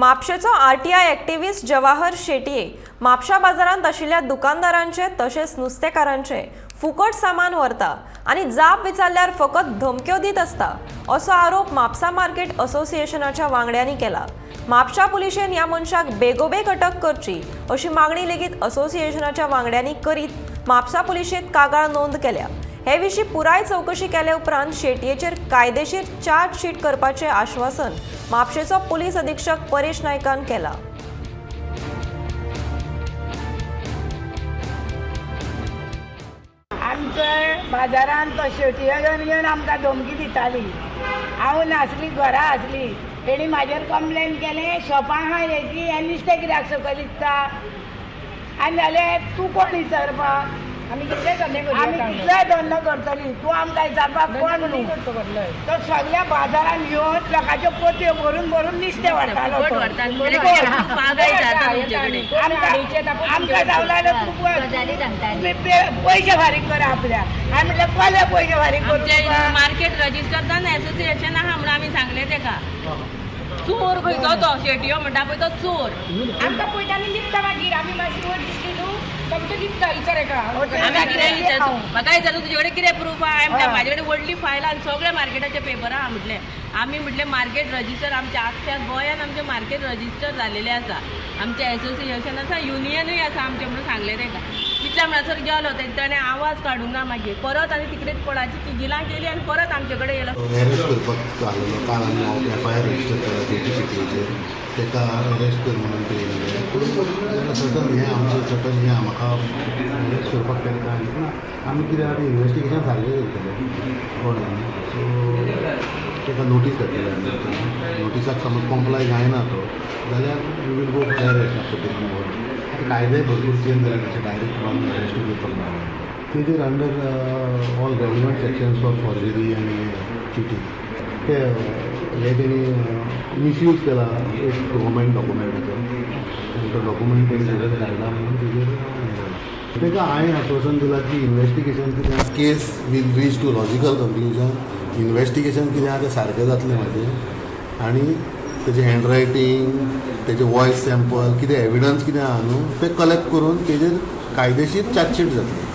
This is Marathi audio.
म्हापशेचो आरटीआय एक्टिव्हिस्ट जवाहर शेटये म्हापशा बाजारांत आशिल्ल्या दुकानदारांचे तशेंच नुस्तेकारांचे फुकट सामान व्हरता आनी जाप विचारल्यार फकत धमक्यो दीत आसता असो आरोप म्हापसा मार्केट असोसिएशनाच्या वांगड्यांनी केला। म्हापशा पुलिशेन ह्या मनशाक बेगोबेग अटक करची अशी मागणी लेगीत असोसिएशनाच्या वांगड्यांनी करीत म्हापसा पुलिशेंत कागाळ नोंद केल्या। हे विशीं पुराय चौकशी केले उपरांत शेटयेचेर कायदेशीर चार्जशीट करपाचें आश्वासन म्हापशेचो पुलीस अधीक्षक परेश नायकान केला। आमच्या बाजारांत तो शेटयो येवन आमकां धमकी दिताली। हांव नासली घरा आसली, तेणी म्हाजेर कंप्लेन केलें शॉपां आहा हेची हे नुस्तें कित्याक सकयल विकता आनी जाल्यार तूं कोण विचारपाक आमी कितलें धंदो करतली, तूं आमकां विचारपाक कोण न्हू। तो सगळ्या बाजारान येवन लोकांच्यो पोतयो भरून भरून नुस्तें व्हरतालो। आमकां जावं लागलें तुमी पयशे फारीक करा आपल्याक। आमी म्हटलें कोले पयशे फारीक करता? मार्केट रजिस्टर एसोसिएशन आहा म्हणून आमी सांगले तेका चोर खंयचो तो शेटयो म्हणटा पळय तो चोर। आमकां पयटांनी लिपता मागीर आमी मातशी वयर दिसली न्हू फक्त लिपता विचार एका आमी कितें विचारता म्हाका विचारता तुजे कडेन कितें प्रूफ आहा? म्हटलें म्हाजे कडेन व्हडली फायल आहा सगळे मार्केटाचे पेपर आहा म्हटलें। आमी म्हटलें मार्केट रजिस्टर आमच्या आख्ख्या गोंयान आमचें मार्केट रजिस्टर जाल्लेलें आसा, आमचें एसोसिएशन आसा, युनियनूय आसा आमचें म्हणून सांगलें तेका। इतल्या म्हणसर गेलो ताणें आवाज काडूंक ना मागीर परत आनी तिकडे कोणाची किजिलां केली आनी परत आमचे कडेन येयलो। अरेस्ट करपाक आसलेलो काल आमी FIR रजिस्टर केला तेची सिटीचेर तेका अरेस्ट कर म्हणून ते येयले सटन हें आमचें सटन हें म्हाका अरेस्ट करपाक तेंकां आमी कितें आतां इन्वेस्टिगेशन सारकें करतले कोण सो तेका नोटीस धाडटले आमी नोटिसाक समज कॉम्प्लाय जायना तो जाल्यार we will go for arrest after taking over. कायदे भरपूर चेंज जाले तशें डायरेक्ट वन अरेस्ट करपाक मेळना तेजेर under all relevant sections for forgery आनी चिटींग ते हे तेणी मिसयूज केला एक गव्हर्मेंट डॉक्युमेंटाचो तो डॉक्युमेंट तेणी सगळें धाडला म्हणून तेजेर तेका हांवें आश्वासन दिलां की इन्वेस्टिगेशन कितें case will reach to logical conclusion. Investigation कितें आहा तें सारकें जातलें म्हाजें आनी तेजें हँडरायटींग तेजे वॉयस सॅम्पल कितें एविडन्स कितें आहा न्हू तें कलेक्ट करून तेजेर कायदेशीर चार्जशीट जातली।